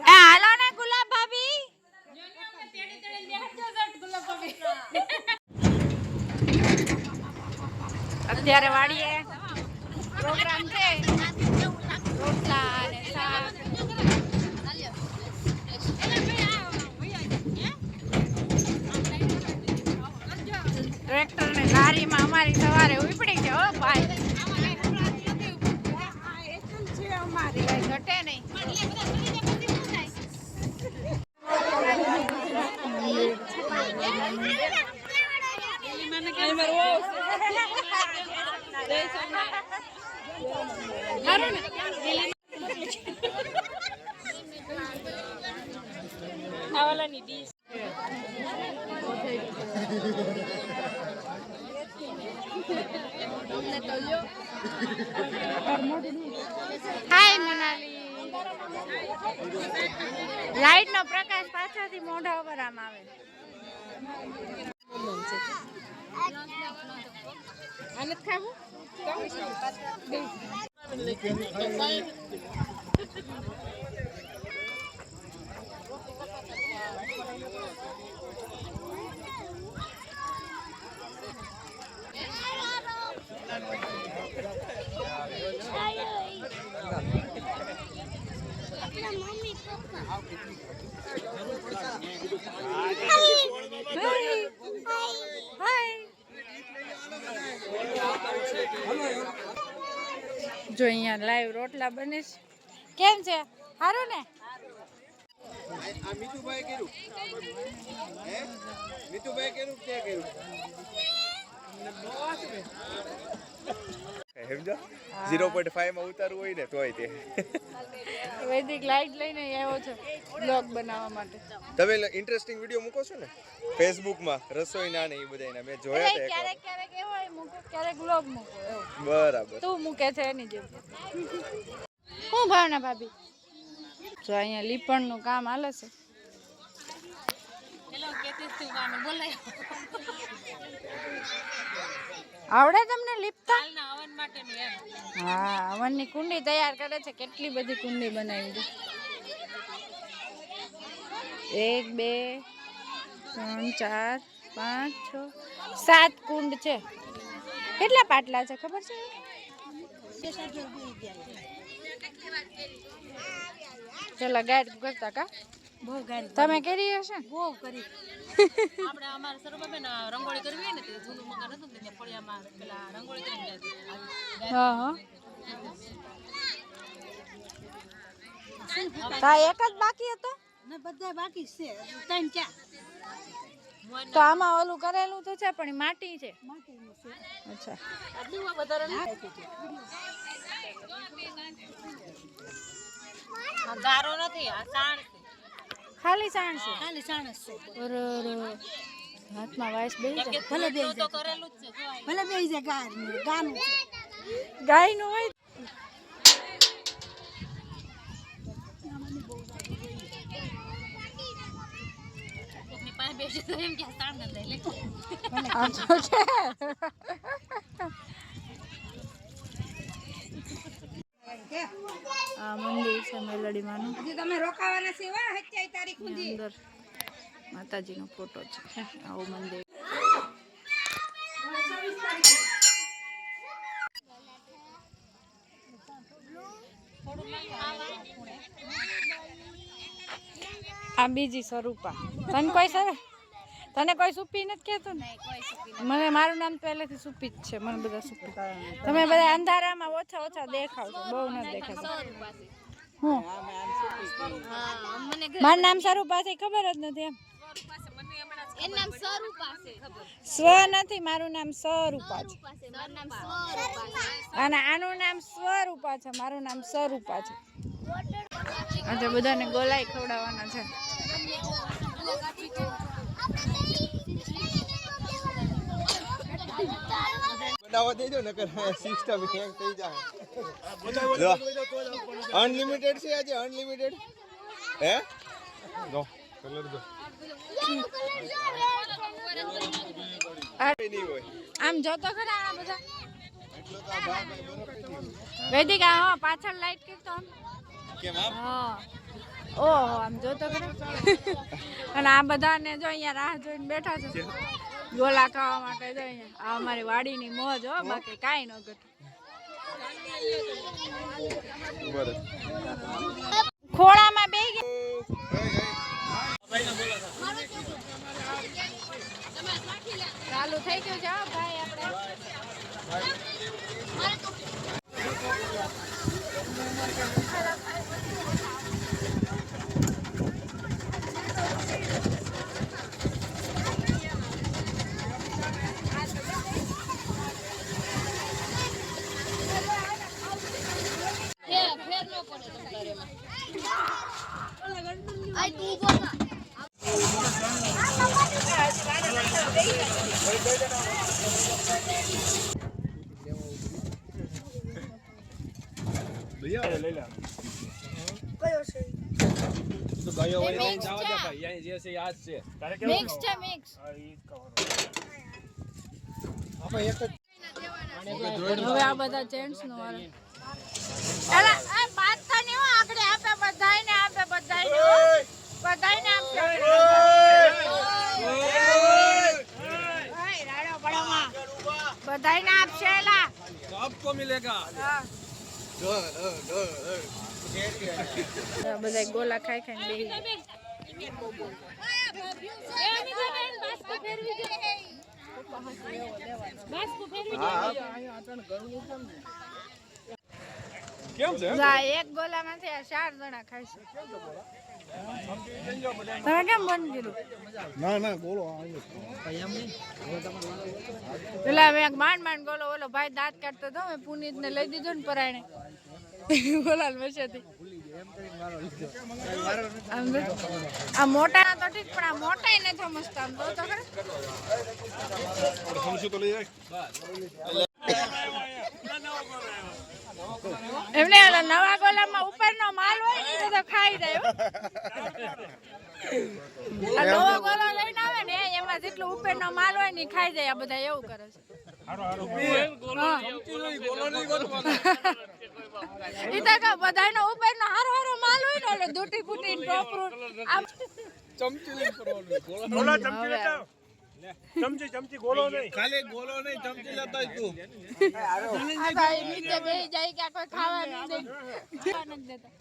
હાલો ને ગુલાબ ભાભી અત્યારે વાડીએ પ્રોગ્રામ છે રોટલા અને શાક ટ્રેક્ટર ને ગાડીમાં અમારી સવારે ઉપડી છે હો ભાઈ અમારી કઈ ઘટે નહીં આવલાની ડીશ હાય મનાલી લાઈટ નો પ્રકાશ પાછળથી મોઢા ઉપર આમ આવે આને ખાવું જો અહીંયા લાઈવ રોટલા બને છે કેમ છે સારું ને આ મીતુભાઈ કર્યું હે મીતુભાઈ કર્યું કે કર્યું સમજો 0.5 માં ઉતારવું હોય ને તોય તે વૈદિક લાઈટ લઈને આવ્યો છે બ્લોગ બનાવવા માટે તમે ઇન્ટરેસ્ટિંગ વિડિયો મૂકો છો ને ફેસબુક માં રસોઈ ના ને એ બધાના મેં જોયા હતા ક્યારેક ક્યારેક એવો મૂકો ક્યારેક બ્લોગ મૂકો એવું બરાબર તું મૂકે છે એની જેમ હું ભાવના ભાભી જો અહીંયા લીપણ નું કામ હાલે છે આવડે તમને લીપતા હા હવનની કુંડી તૈયાર કરે છે કેટલી બધી કુંડી બનાવી છે 1 2 3 4 5 6 7 કુંડ છે કેટલા પાટલા છે ખબર છે પેલા ગાડ કરતા કા બહુ ગાડ તમે કરી હશે બહુ કરી આપણે અમાર સરોબાબેન રંગોળી કરવી હોય ને તે જૂનું મકાન હતું ને ત્યાં ફળિયામાં પેલા રંગોળી કરીને જાય હા હા તા એક જ બાકી હતો ને બધા બાકી છે 3 4 તો આમાં ઓલું કરેલું તો છે પણ માટી છે માટીનું છે અચ્છા આટલું વધારે આ ગારો નથી આ સાણ છે ખાલી સાણ છે ખાલી સાણ છે ઓર હાથમાં વાઈસ બેહી જાય ભલે બેહી જાય તો કરેલું જ છે ભલે બેહી જાય ગાનું છે ગાયનું હોય કોકની પાસે બેસી તો એમ કે સાણ ન લઈ લે આ તો છે આ મંદિર છે મેલડી માનું હજી તમે રોકાવાના છે વા 27 તારીખ સુધી અંદર માતાજીનો ફોટો છે આવું મંદિર આ બીજી સ્વરૂપા તને કોઈ સુપી નથી કહેતું ને મને મારું નામ પહેલેથી સુપી જ છે મને બધા સુપી તમે બધા અંધારામાં ઓછા દેખાવ છો બહુ નથી દેખાતા હું મારું નામ સ્વરૂપા છે ખબર જ નથી એમ સ્વ નથી મારું નામ સ્વરૂપા છે અને આનું નામ સ્વરૂપા છે મારું નામ સ્વરૂપા છે આજે બધાને ગોલાઈ ખવડાવવાના છે બનાવવા દેજો નકર સિસ્ટમ હેંગ થઈ જાય અનલિમિટેડ છે આજે અનલિમિટેડ હે જો કલર જો આમ જોતો ખરા આ બધા વૈદિક હા પાછળ લાઈટ કરતો આમ કેમ આમ હા ઓહો આમ જોતો કરે અને આ બધાને જો અહીંયા રાહ જોઈને બેઠા છે ગોલા ખાવા માટે જો અહીંયા આ અમારી વાડીની મોજ હો બાકી કાંઈ ન ઘટે ખોળામાં બેહી ગયા ચાલુ થઈ ગયું છે હો ભાઈ આપણે મિક્સ છે મિક્સ હવે આ બધા જેન્ટ્સ નો વારો એલા આ બાત થાની હો આકડે આપે બધાયને બધાયને આપશે ઓય રાડો બડોમાં બધાયને આપશે એલા सबको मिलेगा બધા ગોલા ખાઈ ખાઈને બેહી કેમ છે એક ગોલામાંથી આ 4 જણા ખાય છે તમે કેમ બંધ કર્યું ના બોલો પેલા મેં માંડ ગોલો ઓલો ભાઈ દાંત કાઢતો હતો મેં પુનીત ને લઈ દીધો ને પરાયણે બોલાલ મશેથી આ મોટા તો ઠીક પણ આ મોટા નથી મસ્ત આમ તો ખરે એમને ઓલા નવા ગોલામાં ઉપરનો માલ હોય ને એ બધો ખાઈ જાય આ નવો ગોલો લઈને આવે ને એમાં જેટલું ઉપરનો માલ હોય ને ખાઈ જાય આ બધા એવું કરે છે ઈ તો કે બધાનો ઉપરનો હારો માલ હોય ને એટલે દૂટી ફૂટી ટોપરું આમ ચમચી લઈને કરવાનું ગોલા ચમચી લેતા ચમચી ગોલો નહીં ખાલી ગોલો નહીં ચમચી લેતા તું આ ભાઈ નીચે બેસી જાય કે કોઈ ખાવા નહીં દે ખાવા નથી દેતા